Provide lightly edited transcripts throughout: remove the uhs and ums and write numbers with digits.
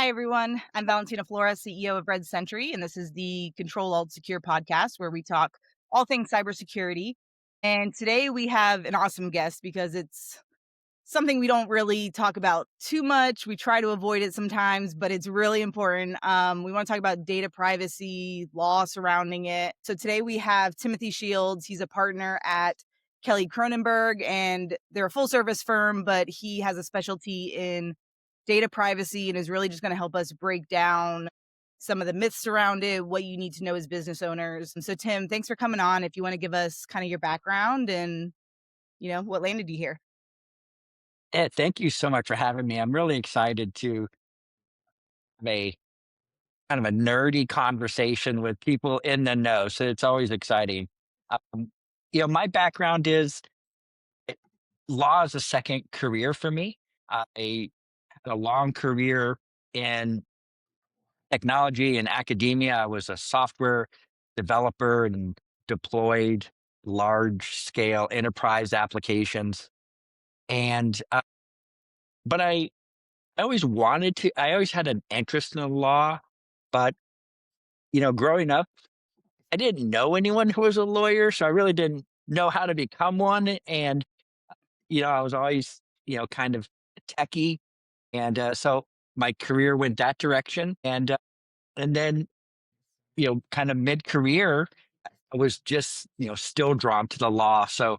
Hi, everyone. I'm Valentina Flores, CEO of Red Century, and this is the Ctrl-Alt-Secure podcast where we talk all things cybersecurity. And today we have an awesome guest because it's something we don't really talk about too much. We try to avoid it sometimes, but it's really important. We want to talk about data privacy, law surrounding it. So today we have Timothy Shields. He's a partner at Kelley Kronenberg, and they're a full service firm, but he has a specialty in data privacy and is really just going to help us break down some of the myths around it, what you need to know as business owners. And so, Tim, thanks for coming on. If you want to give us kind of your background and, what landed you here. Thank you so much for having me. I'm really excited to have a kind of a nerdy conversation with people in the know. So it's always exciting. Um, my background is eh, law is a second career for me. I had a long career in technology and academia. I was a software developer and deployed large scale enterprise applications. And, but I always had an interest in the law, but, growing up, I didn't know anyone who was a lawyer, so I really didn't know how to become one. And, I was always, kind of techie. And so my career went that direction. And then, kind of mid career, I was just, still drawn to the law. So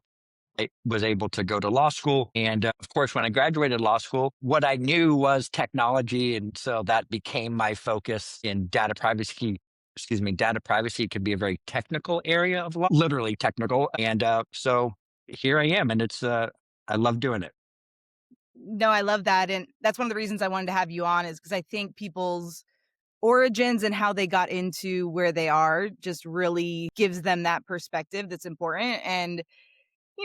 I was able to go to law school. And of course, when I graduated law school, what I knew was technology. And so that became my focus in data privacy. Excuse me, data privacy could be a very technical area of law, literally technical. And so here I am. And I love doing it. No, I love that. And that's one of the reasons I wanted to have you on is because I think people's origins and how they got into where they are just really gives them that perspective that's important. And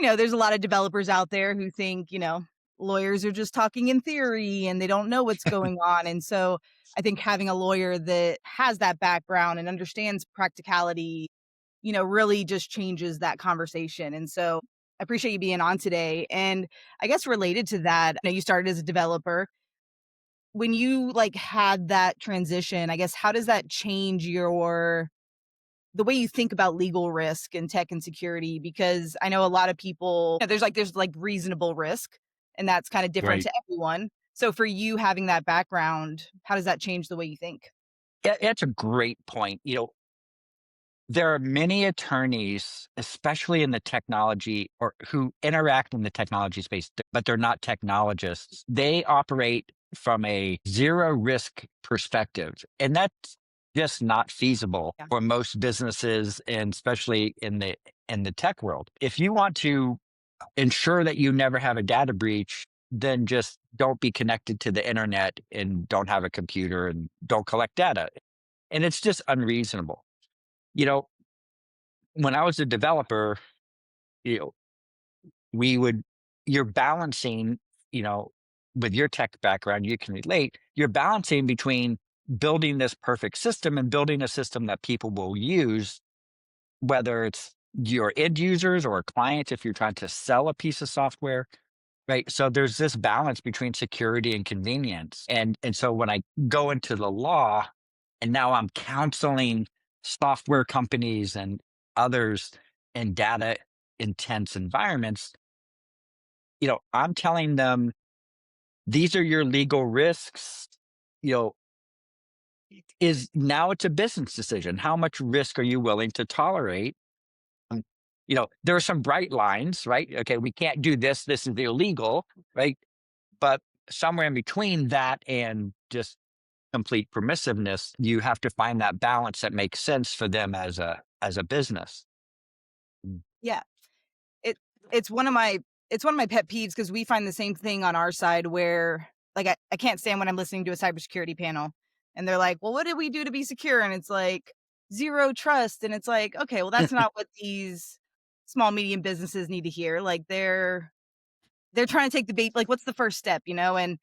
there's a lot of developers out there who think, lawyers are just talking in theory and they don't know what's going on. And so I think having a lawyer that has that background and understands practicality, really just changes that conversation. And so I appreciate you being on today. And I guess related to that, I know you started as a developer. When you had that transition, I guess how does that change the way you think about legal risk and tech and security? Because I know a lot of people, there's reasonable risk, and that's kind of different Right. to everyone. So for you having that background, how does that change the way you think? Yeah, it's a great point. There are many attorneys, especially in the technology or who interact in the technology space, but they're not technologists. They operate from a zero risk perspective. And that's just not feasible Yeah. for most businesses and especially in the tech world. If you want to ensure that you never have a data breach, then just don't be connected to the internet and don't have a computer and don't collect data. And it's just unreasonable. You know, when I was a developer, you know, we would you're balancing, you know, with your tech background, you can relate, you're balancing between building this perfect system and building a system that people will use, whether it's your end users or clients if you're trying to sell a piece of software, right? So there's this balance between security and convenience. And so when I go into the law and now I'm counseling software companies and others in data intense environments, I'm telling them these are your legal risks. You know, is now it's a business decision. How much risk are you willing to tolerate? Um, there are some bright lines, right? Okay, we can't do this. This is illegal, right? But somewhere in between that and just complete permissiveness, you have to find that balance that makes sense for them as a business. Mm. Yeah. It it's one of my pet peeves because we find the same thing on our side where I can't stand when I'm listening to a cybersecurity panel and they're like, "Well, what did we do to be secure?" And it's like zero trust. And it's like, okay, well, that's not what these small medium businesses need to hear. Like they're trying to take the bait. Like, what's the first step, And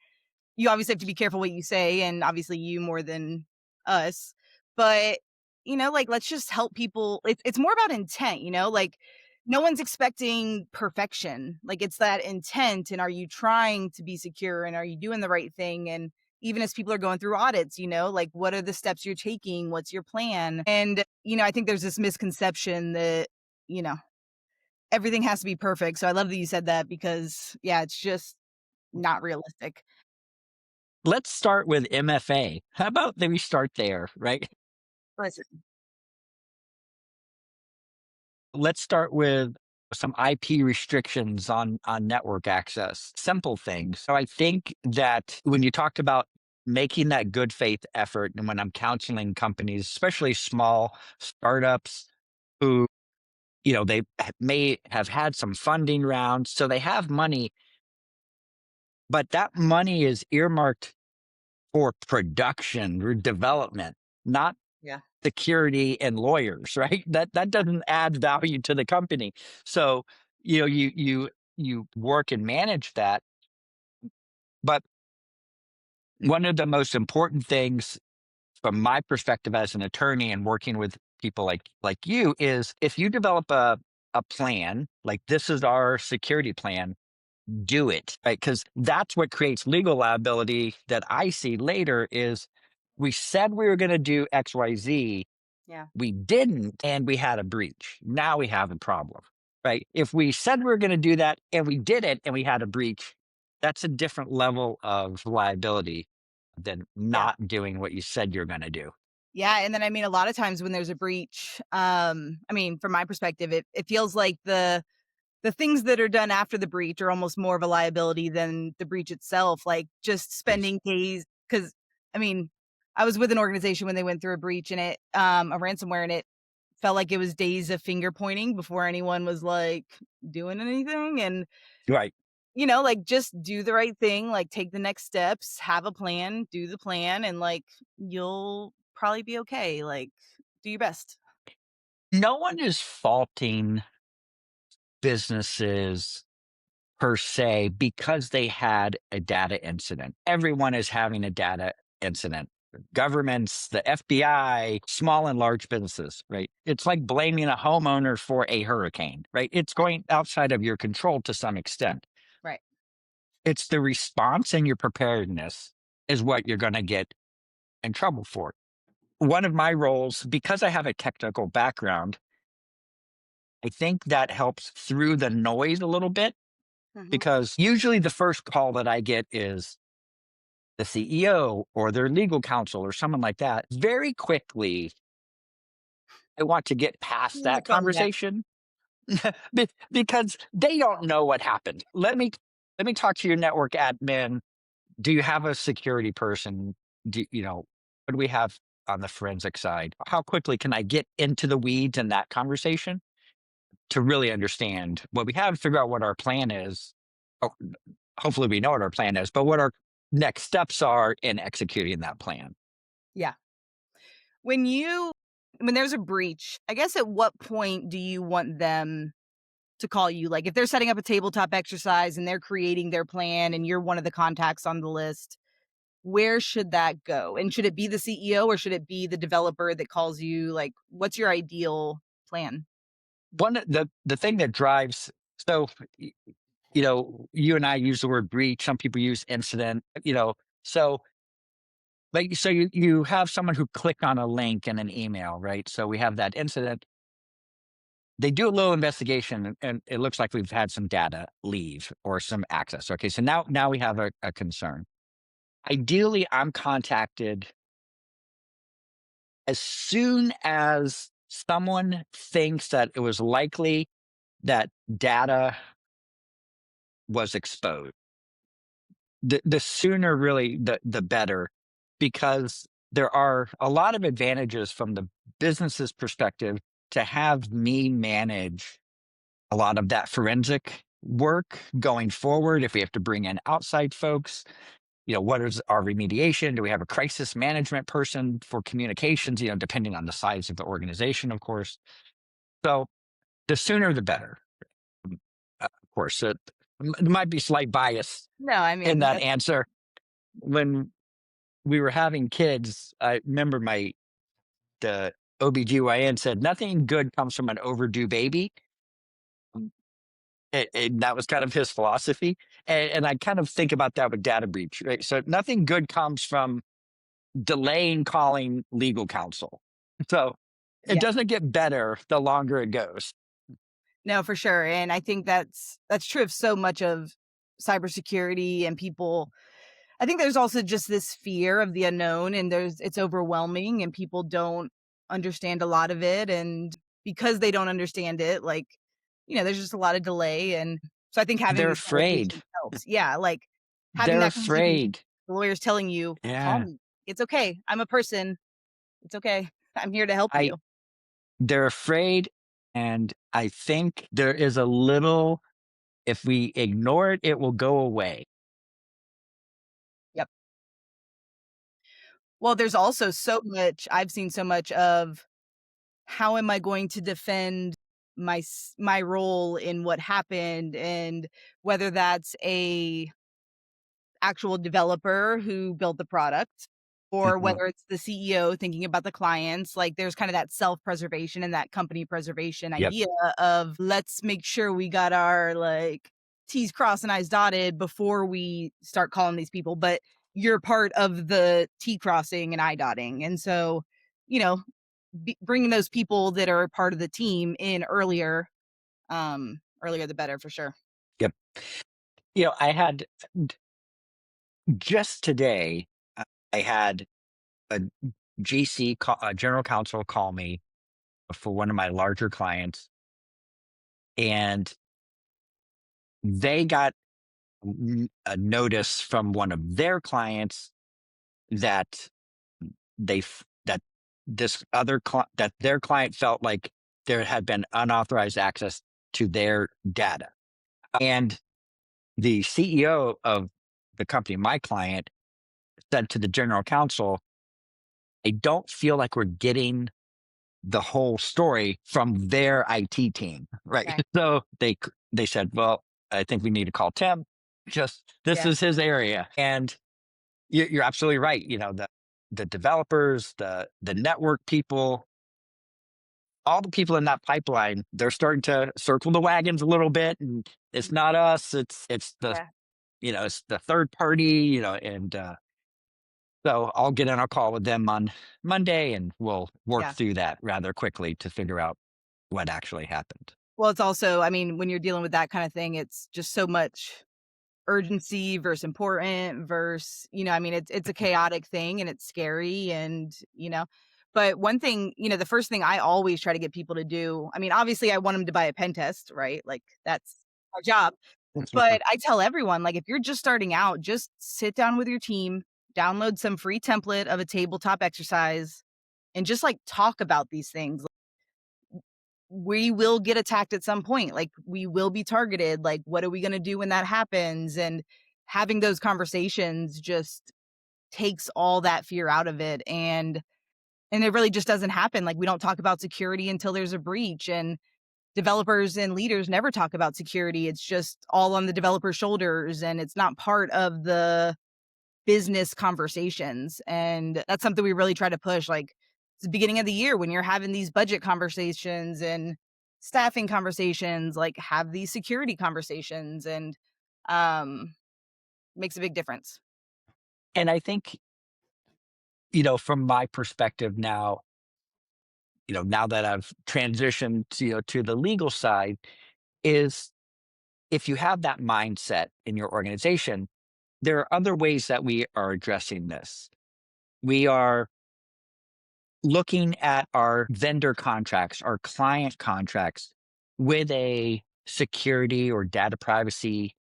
you obviously have to be careful what you say, and obviously you more than us. But, let's just help people. It's more about intent, like no one's expecting perfection. Like it's that intent. And are you trying to be secure and are you doing the right thing? And even as people are going through audits, like what are the steps you're taking? What's your plan? And, I think there's this misconception that, you know, everything has to be perfect. So I love that you said that because, yeah, it's just not realistic. Let's start with MFA. How about that we start there, right? Listen. Let's start with some IP restrictions on network access. Simple things. So I think that when you talked about making that good faith effort, and when I'm counseling companies, especially small startups who, they may have had some funding rounds, so they have money, but that money is earmarked for production or development, not Yeah. security and lawyers, right? That doesn't add value to the company. So, you work and manage that. But one of the most important things from my perspective as an attorney and working with people like you is if you develop a plan, like this is our security plan, do it, right? Because that's what creates legal liability that I see later is we said we were going to do XYZ, Yeah. we didn't, and we had a breach. Now we have a problem, right? If we said we were going to do that and we did it and we had a breach, that's a different level of liability than Yeah. not doing what you said you're going to do. Yeah. And then, a lot of times when there's a breach, from my perspective, it feels like the things that are done after the breach are almost more of a liability than the breach itself, like just Yes. spending days. Because I mean, I was with an organization when they went through a breach and a ransomware, and it felt like it was days of finger pointing before anyone was, like, doing anything, and, Right. like, just do the right thing, like, take the next steps, have a plan, do the plan, and, like, you'll probably be okay, like, do your best. No one is faulting businesses per se because they had a data incident. Everyone is having a data incident. Governments, the FBI, small and large businesses, right? It's like blaming a homeowner for a hurricane, right? It's going outside of your control to some extent. Right. It's the response and your preparedness is what you're going to get in trouble for. One of my roles, because I have a technical background, I think that helps through the noise a little bit Mhm. because usually the first call that I get is the CEO or their legal counsel or someone like that. Very quickly, I want to get past The that phone down. conversation because they don't know what happened. Let me talk to your network admin. Do you have a security person? What do we have on the forensic side? How quickly can I get into the weeds in that conversation to really understand what we have, figure out what our plan is? Oh, hopefully we know what our plan is, but what our next steps are in executing that plan. Yeah. When you when there's a breach, I guess at what point do you want them to call you? Like, if they're setting up a tabletop exercise and they're creating their plan and you're one of the contacts on the list, where should that go? And should it be the CEO or should it be the developer that calls you? Like, what's your ideal plan? One the thing that drives so you and I use the word breach. Some people use incident. So you have someone who clicked on a link in an email, right? So we have that incident. They do a little investigation, and it looks like we've had some data leave or some access. Okay, so now we have a concern. Ideally, I'm contacted as soon as someone thinks that it was likely that data was exposed. The sooner really the better, because there are a lot of advantages from the business's perspective to have me manage a lot of that forensic work going forward. If we have to bring in outside folks, what is our remediation? Do we have a crisis management person for communications, depending on the size of the organization, of course. So the sooner the better. Of course, there might be slight bias No, in that that's answer. When we were having kids, I remember the OBGYN said nothing good comes from an overdue baby. And that was kind of his philosophy. And I kind of think about that with data breach, right? So nothing good comes from delaying calling legal counsel. So it Yeah. doesn't get better the longer it goes. No, for sure, and I think that's true of so much of cybersecurity and people. I think there's also just this fear of the unknown, and it's overwhelming and people don't understand a lot of it, and because they don't understand it, like, there's just a lot of delay, and so I think having They're these afraid. conversations helps. Yeah, like, having They're that conversation, afraid. the lawyer's telling you, "Call Yeah. me. It's okay. I'm a person. It's okay. I'm here to help I you." They're afraid. And I think there is a little, if we ignore it, it will go away. Yep. Well, there's also so much I've seen so much of how am I going to defend my role in what happened, and whether that's a actual developer who built the product or Mhm. whether it's the CEO thinking about the clients, like there's kind of that self-preservation and that company preservation Yep. idea of let's make sure we got our like T's crossed and I's dotted before we start calling these people, but you're part of the T crossing and I dotting. And so, you know, bringing those people that are part of the team in earlier the better for sure. Yep. I had just today, I had a a general counsel, call me for one of my larger clients, and they got a notice from one of their clients that that that their client felt like there had been unauthorized access to their data. And the CEO of the company, my client, said to the general counsel, I don't feel like we're getting the whole story from their IT team. Right. Okay. So they said, well, I think we need to call Tim. Just this Yeah. is his area. And you're absolutely right. The developers, the network people, all the people in that pipeline, they're starting to circle the wagons a little bit. And it's not us. Yeah. It's the third party. And so I'll get on a call with them on Monday, and we'll work Yeah. through that rather quickly to figure out what actually happened. Well, it's also, I mean, when you're dealing with that kind of thing, it's just so much urgency versus important versus, I mean, it's a chaotic thing and it's scary and. But one thing, the first thing I always try to get people to do, I mean, obviously I want them to buy a pen test, right? Like that's our job. But I tell everyone, like, if you're just starting out, just sit down with your team, download some free template of a tabletop exercise, and just like talk about these things. We will get attacked at some point. Like, we will be targeted. Like, what are we going to do when that happens? And having those conversations just takes all that fear out of it. And it really just doesn't happen. Like, we don't talk about security until there's a breach. And developers and leaders never talk about security. It's just all on the developer's shoulders and it's not part of the business conversations. And that's something we really try to push. Like, it's the beginning of the year when you're having these budget conversations and staffing conversations, like have these security conversations and um makes a big difference. And I think, from my perspective now, now that I've transitioned to the legal side, is if you have that mindset in your organization, there are other ways that we are addressing this. We are looking at our vendor contracts, our client contracts with a security or data privacy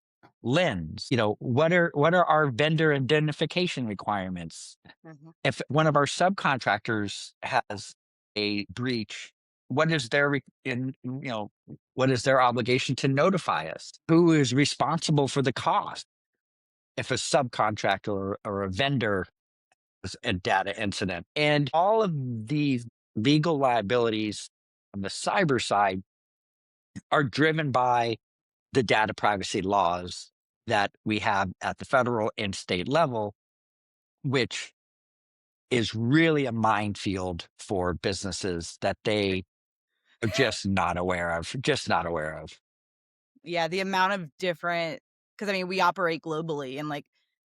lens. What are our vendor identification requirements? Mhm. If one of our subcontractors has a breach, what is what is their obligation to notify us? Who is responsible for the cost if a subcontractor or a vendor is a data incident? And all of these legal liabilities on the cyber side are driven by the data privacy laws that we have at the federal and state level, which is really a minefield for businesses that they are just not aware of. Yeah, the amount of different, because I mean, we operate globally, and, like,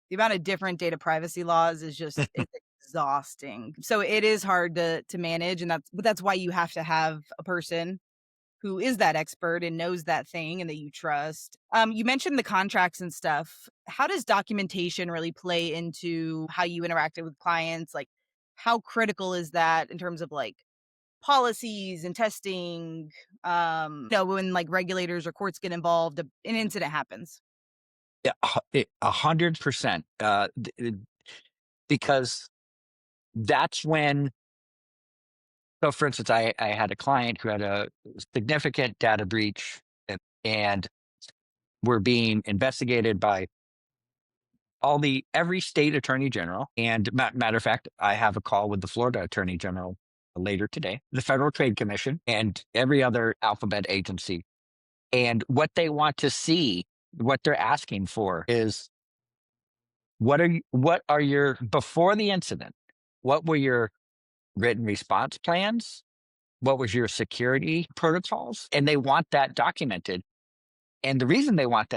the amount of different data privacy laws is just it's exhausting. So it is hard to manage, and that's why you have to have a person who is that expert and knows that thing and that you trust. You mentioned the contracts and stuff. How does documentation really play into how you interacted with clients? Like, how critical is that in terms of, like, policies and testing? When, like, regulators or courts get involved, an incident happens. Yeah, 100%. Because that's when, so for instance, I had a client who had a significant data breach, and were being investigated by every state attorney general. And matter of fact, I have a call with the Florida attorney general later today, the Federal Trade Commission, and every other alphabet agency. And what they want to see, what they're asking for is, what are your, before the incident, what were your written response plans? What was your security protocols? And they want that documented. And the reason they want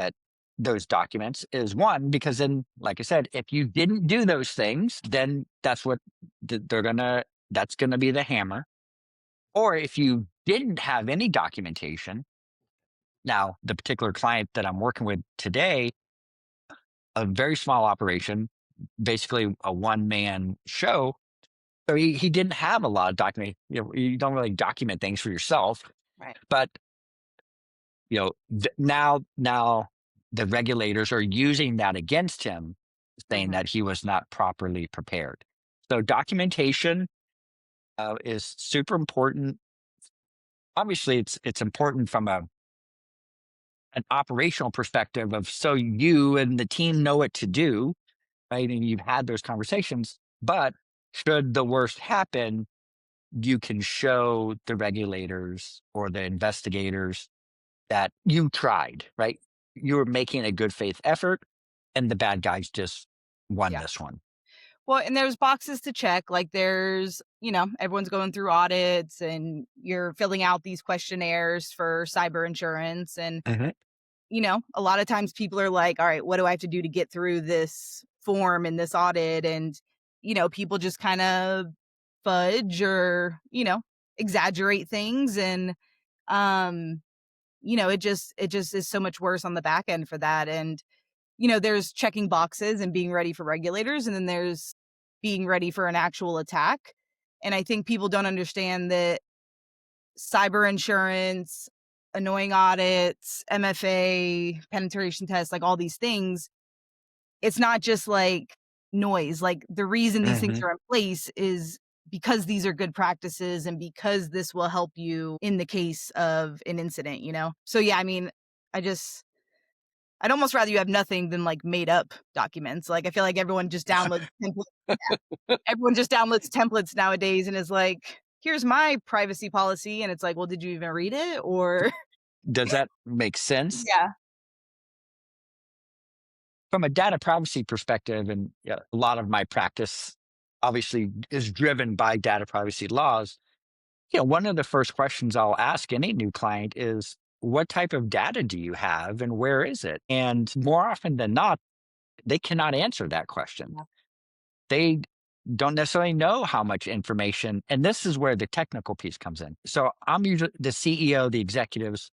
those documents is, one, because then, like I said, if you didn't do those things, then that's what they're gonna, that's gonna be the hammer. Or if you didn't have any documentation, now the particular client that I'm working with today, a very small operation, basically a one man show. So he didn't have a lot of document. You don't really document things for yourself, Right. but now the regulators are using that against him, saying Mhm. that he was not properly prepared. So documentation is super important. Obviously, it's important from an operational perspective of, so you and the team know what to do, right? And you've had those conversations. But should the worst happen, you can show the regulators or the investigators that you tried, right? You were making a good faith effort, and the bad guys just won Yeah. this one. Well, and there's boxes to check. Like, everyone's going through audits and you're filling out these questionnaires for cyber insurance. And, Mhm. a lot of times people are like, all right, what do I have to do to get through this form and this audit? And, people just kind of fudge or, exaggerate things. And, um, it just is so much worse on the back end for that. And, there's checking boxes and being ready for regulators, and then there's being ready for an actual attack. And I think people don't understand that cyber insurance, annoying audits, MFA, penetration tests, like all these things, it's not just like noise. Like, the reason these things Mhm. are in place is because these are good practices and because this will help you in the case of an incident? So yeah, I mean, I just I'd almost rather you have nothing than, like, made up documents. Like, I feel like everyone just downloads templates nowadays and is like, "Here's my privacy policy," and it's like, "Well, did you even read it?" Or Does that make sense? Yeah, From a data privacy perspective, and yeah, a lot of my practice obviously is driven by data privacy laws. One of the first questions I'll ask any new client is, what type of data do you have and where is it? And more often than not, they cannot answer that question. yeah, They don't necessarily know how much information, and this is where the technical piece comes in. So I'm usually the CEO, the executives,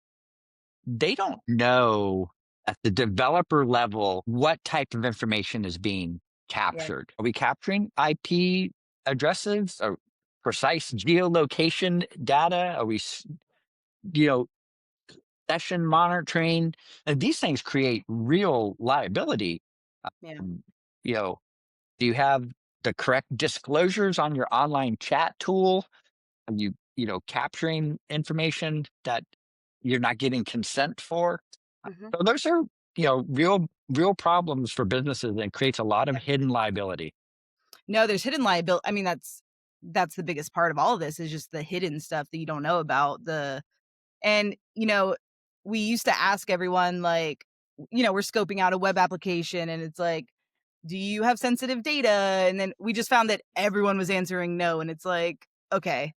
they don't know at the developer level what type of information is being yeah, captured. Are we capturing IP addresses or precise geolocation data? Are we, you know, session monitoring? And these things create real liability. yeah, Um, you know, do you have the correct disclosures on your online chat tool? Are you capturing information that you're not getting consent for? mhm, So those are, real problems for businesses, and creates a lot of yeah. hidden liability. No, there's hidden liability. I mean, that's the biggest part of all of this is just the hidden stuff that you don't know about. And, we used to ask everyone, like, we're scoping out a web application and it's like, do you have sensitive data? And then we just found that everyone was answering no. And it's like, okay,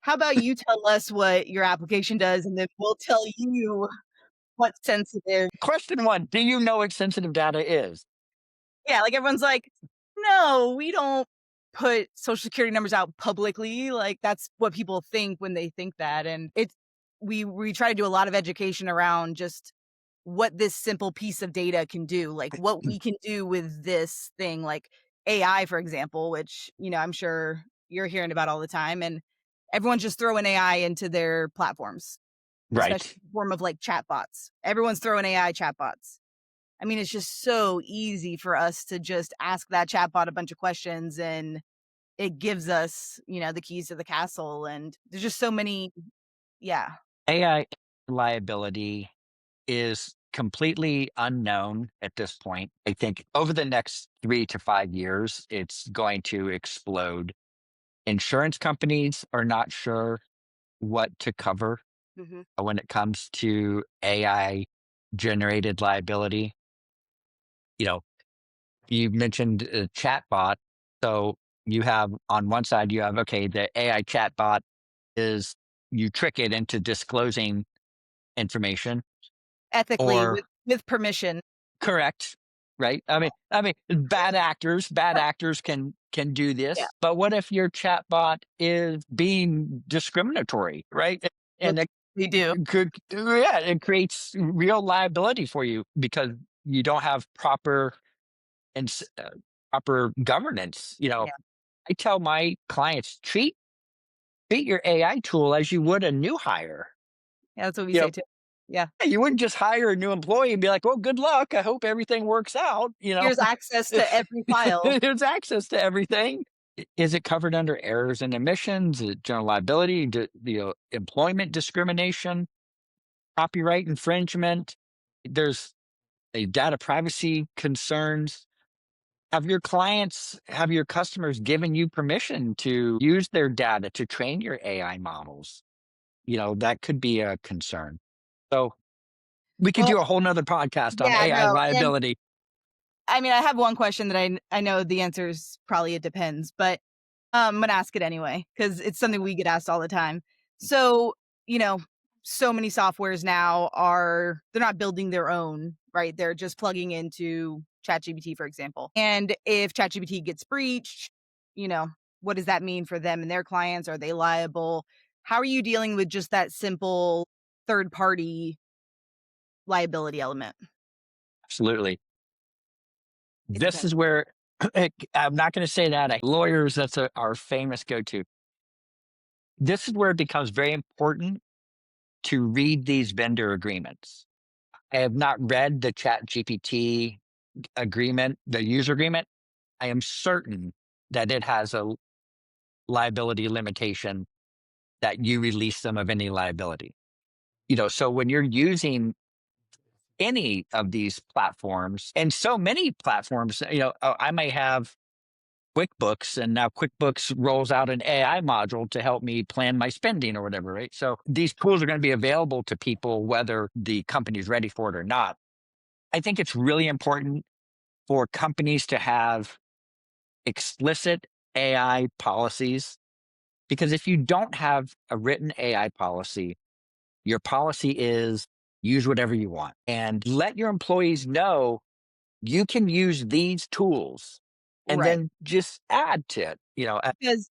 how about you tell us what your application does and then we'll tell you. what's sensitive. Question one, do you know what sensitive data is? Yeah, like everyone's like, "No, we don't put social security numbers out publicly." Like that's what people think when they think that. And it's we try to do a lot of education around just what this simple piece of data can do, like what we can do with this thing, like AI, for example, which, I'm sure you're hearing about all the time. And everyone's just throwing AI into their platforms, especially Right. in the form of like chatbots. Everyone's throwing AI chatbots. I mean, it's just so easy for us to just ask that chatbot a bunch of questions and it gives us, the keys to the castle. And there's just so many. Yeah. AI liability is completely unknown at this point. I think over the next 3 to 5 years, it's going to explode. Insurance companies are not sure what to cover Hmm. when it comes to AI generated liability. You know, you mentioned a chatbot. So you have on one side, you have, okay, the AI chatbot is you trick it into disclosing information Ethically, or with permission. correct, right? I mean, bad actors can do Yeah. this, but what if your chatbot is being discriminatory, right? Which And it we do. could, yeah, it creates real liability for you because you don't have and proper governance. Yeah. I tell my clients treat your AI tool as you would a new hire. Yeah, that's what we You say know, too. Yeah. you wouldn't just hire a new employee and be like, "Well, good luck. I hope everything works out." Here's access to every file. There's access to everything. Is it covered under errors and omissions, general liability, employment discrimination, copyright infringement? There's data privacy concerns. Have your customers given you permission to use their data to train your AI models? That could be a concern. So we could Well, do a whole nother podcast on yeah, AI no, and liability. I mean, I have one question that I know the answer is probably it depends, but, I'm gonna ask it anyway because it's something we get asked all the time. So, you know, so many softwares now they're not building their own, right? They're just plugging into ChatGPT, for example. And if ChatGPT gets breached, you know, what does that mean for them and their clients? Are they liable? How are you dealing with just that simple third party liability element? Absolutely. It This depends. is where I'm not going to say that. Lawyers, that's our famous go to. This is where it becomes very important to read these vendor agreements. I have not read the Chat GPT agreement, the user agreement. I am certain that it has a liability limitation that you release them of any liability. So when you're using any of these platforms, and so many platforms, I may have QuickBooks, and now QuickBooks rolls out an AI module to help me plan my spending or whatever, right? So these tools are going to be available to people whether the company's ready for it or not. I think it's really important for companies to have explicit AI policies because if you don't have a written AI policy, your policy is use whatever you want and let your employees know you can use these tools and Right. then just add to it. Because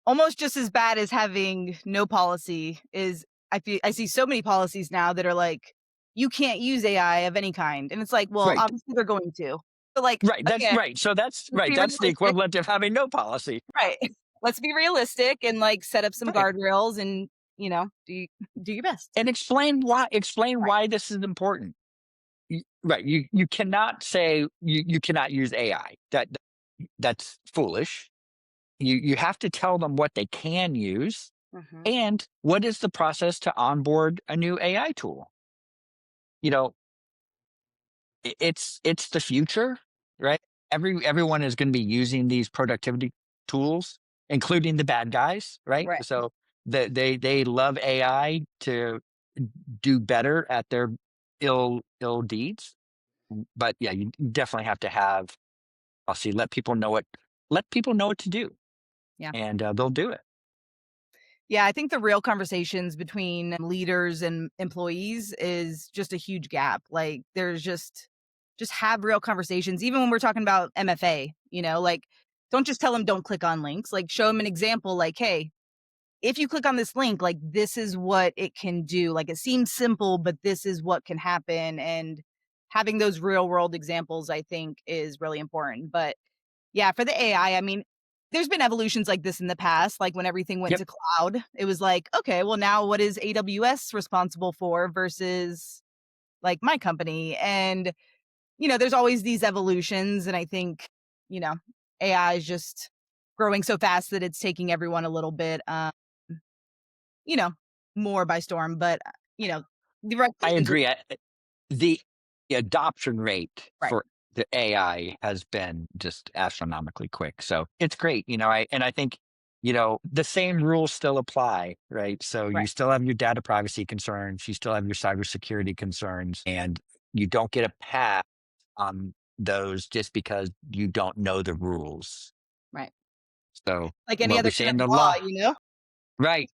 almost just as bad as having no policy is I see so many policies now that are like, "You can't use AI of any kind," and it's like, well, Right. obviously they're going to. But, like, Right. That's okay, right. So that's let's right. be That's the realistic. equivalent of having no policy. Right. Let's be realistic and, like, set up some Right. guardrails and, do your best. And explain Right. why this is important. Right. You cannot say you cannot use AI. That's foolish. You have to tell them what they can use Mhm. and what is the process to onboard a new AI tool. You know, it's the future, right? Everyone is going to be using these productivity tools, including the bad guys, right? Right. So they love AI to do better at their ill deeds. But yeah, you definitely have to have. I'll see. Let people know what to do, Yeah. and they'll do it. Yeah, I think the real conversations between leaders and employees is just a huge gap. Like there's just have real conversations even when we're talking about MFA, like don't just tell them don't click on links, like show them an example like, "Hey, if you click on this link, like this is what it can do. Like it seems simple, but this is what can happen." And having those real world examples I think is really important. But yeah, for the AI, I mean, there's been evolutions like this in the past, like when everything went Yep. to cloud, it was like, okay, well, now what is AWS responsible for versus like my company? And, there's always these evolutions. And I think, you know, AI is just growing so fast that it's taking everyone a little bit, you know, more by storm. But, the I regulations are agree. The the adoption rate right, for the AI has been just astronomically quick. So it's great. I think, the same rules still apply, right? So you right. still have your data privacy concerns, you still have your cybersecurity concerns, and you don't get a pass on those just because you don't know the rules. Right. So Like any what we other say kind in of the law, law, right?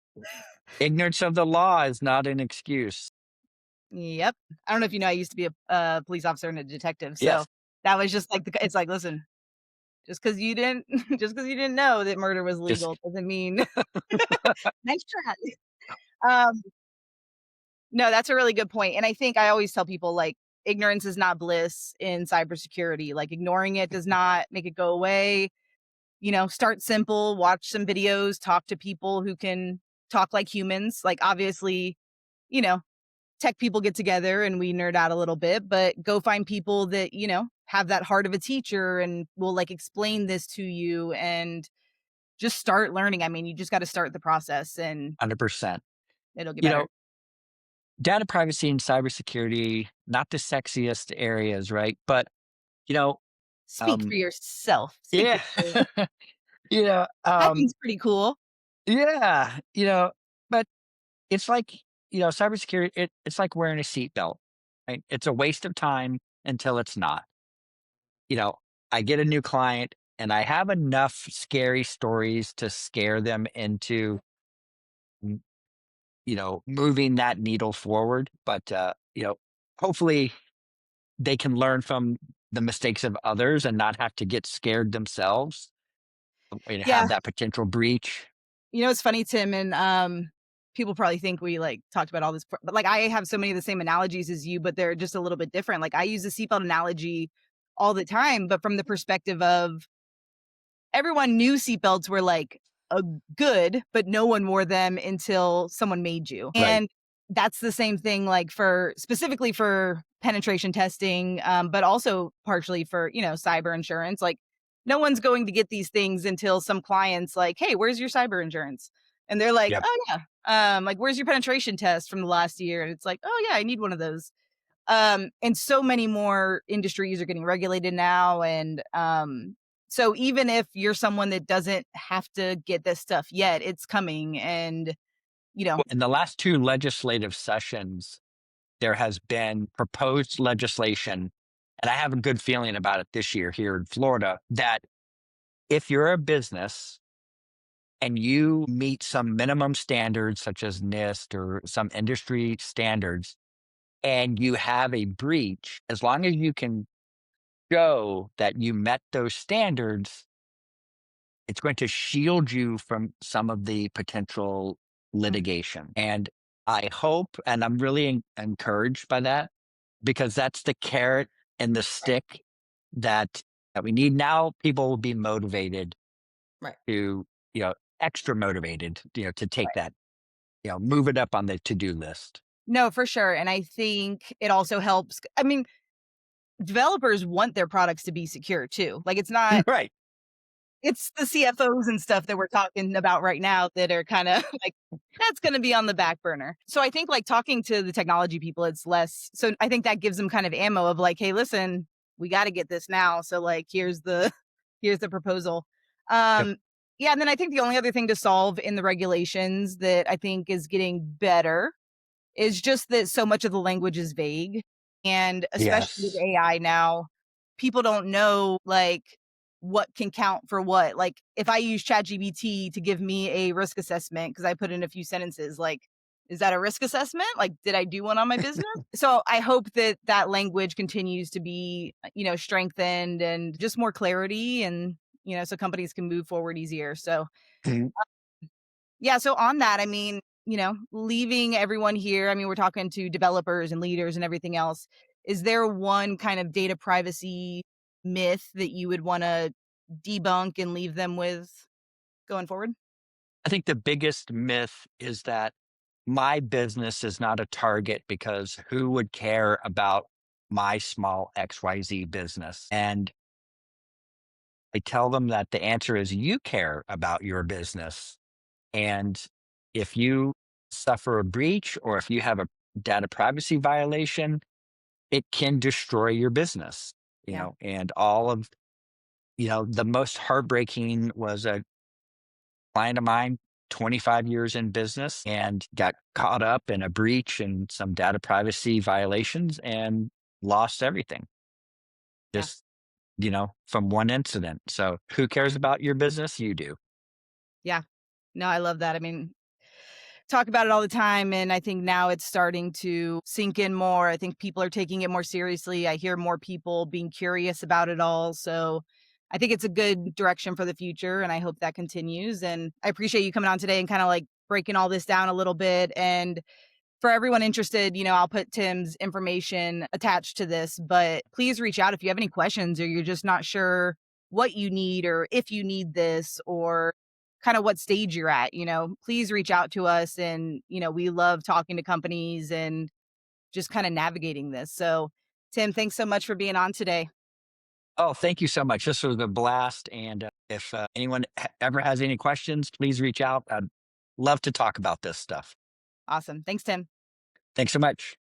Ignorance of the law is not an excuse. Yep. I don't know if you know, I used to be a police officer and a detective, so Yes. that was just like it's like, "Listen, just because you didn't just because you didn't know that murder was Just legal doesn't mean." Nice try. Um, no, that's a really good point, and I think I always tell people, like, ignorance is not bliss in cybersecurity, like, ignoring it does not make it go away, start simple, watch some videos, talk to people who can talk like humans, like, obviously, you know, tech people get together and we nerd out a little bit, but go find people that, have that heart of a teacher and will like explain this to you and just start learning. I mean, you just got to start the process and 100%. it'll get You better. know, data privacy and cybersecurity, not the sexiest areas, right? But, you know, Speak for um, yourself. Speak for yeah, yourself. you know, um, Hacking's pretty cool. yeah, but it's like, cybersecurity, it's like wearing a seatbelt, right? It's a waste of time until it's not. You know, I get a new client and I have enough scary stories to scare them into, m- moving that needle forward. But, hopefully they can learn from the mistakes of others and not have to get scared themselves and Yeah. have that potential breach. It's funny, Tim, and people probably think we like talked about all this, but like I have so many of the same analogies as you, but they're just a little bit different. Like I use the seatbelt analogy all the time, but from the perspective of everyone knew seatbelts were like a good, but no one wore them until someone made you. Right. And that's the same thing, like for specifically for penetration testing, but also partially for, cyber insurance. Like no one's going to get these things until some clients like, "Hey, where's your cyber insurance?" And they're like, Yep. "Oh yeah. Like where's your penetration test from the last year?" And it's like, "Oh yeah, I need one of those." And so many more industries are getting regulated now. And so even if you're someone that doesn't have to get this stuff yet, it's coming. And, you know, In the last two legislative sessions, there has been proposed legislation, and I have a good feeling about it this year here in Florida, that if you're a business and you meet some minimum standards such as NIST or some industry standards, and you have a breach, as long as you can show that you met those standards, it's going to shield you from some of the potential mhm, litigation. And I hope, and I'm really encouraged by that, because that's the carrot and the right, stick that we need. Now people will be motivated right, to, extra motivated, to take right. that, move it up on the to-do list. No, for sure. And I think it also helps. I mean, developers want their products to be secure too. Like it's not Right. It's the CFOs and stuff that we're talking about right now that are kinda like, that's gonna be on the back burner. So I think, like, talking to the technology people, it's less so I think that gives them kind of ammo of like, "Hey, listen, we gotta get this now, so, like, here's the here's the proposal." Yep. Um, yeah, and then I think the only other thing to solve in the regulations that I think is getting better is just that so much of the language is vague, and especially with Yes. AI now, people don't know, like, what can count for what. Like if I use ChatGPT to give me a risk assessment because I put in a few sentences, like, is that a risk assessment? Like, did I do one on my business? So I hope that that language continues to be, strengthened and just more clarity and, so companies can move forward easier. So Mhm. yeah, so on that, I mean, leaving everyone here, I mean, we're talking to developers and leaders and everything else. Is there one kind of data privacy myth that you would want to debunk and leave them with going forward? I think the biggest myth is that my business is not a target because who would care about my small XYZ business? And I tell them that the answer is you care about your business. And if you suffer a breach or if you have a data privacy violation, it can destroy your business, Yeah, and all of, the most heartbreaking was a client of mine, 25 years in business and got caught up in a breach and some data privacy violations and lost everything yeah, just, from one incident. So who cares about your business? You do. yeah. No, I love that. I mean, talk about it all the time, and I think now it's starting to sink in more. I think people are taking it more seriously. I hear more people being curious about it all, so I think it's a good direction for the future, and I hope that continues, and I appreciate you coming on today and kinda, like, breaking all this down a little bit, and for everyone interested, I'll put Tim's information attached to this, but please reach out if you have any questions or you're just not sure what you need or if you need this or kind of what stage you're at, please reach out to us. And, we love talking to companies and just kind of navigating this. So, Tim, thanks so much for being on today. Oh, thank you so much. This was a blast. And if anyone ever has any questions, please reach out. I'd love to talk about this stuff. Awesome. Thanks, Tim. Thanks so much.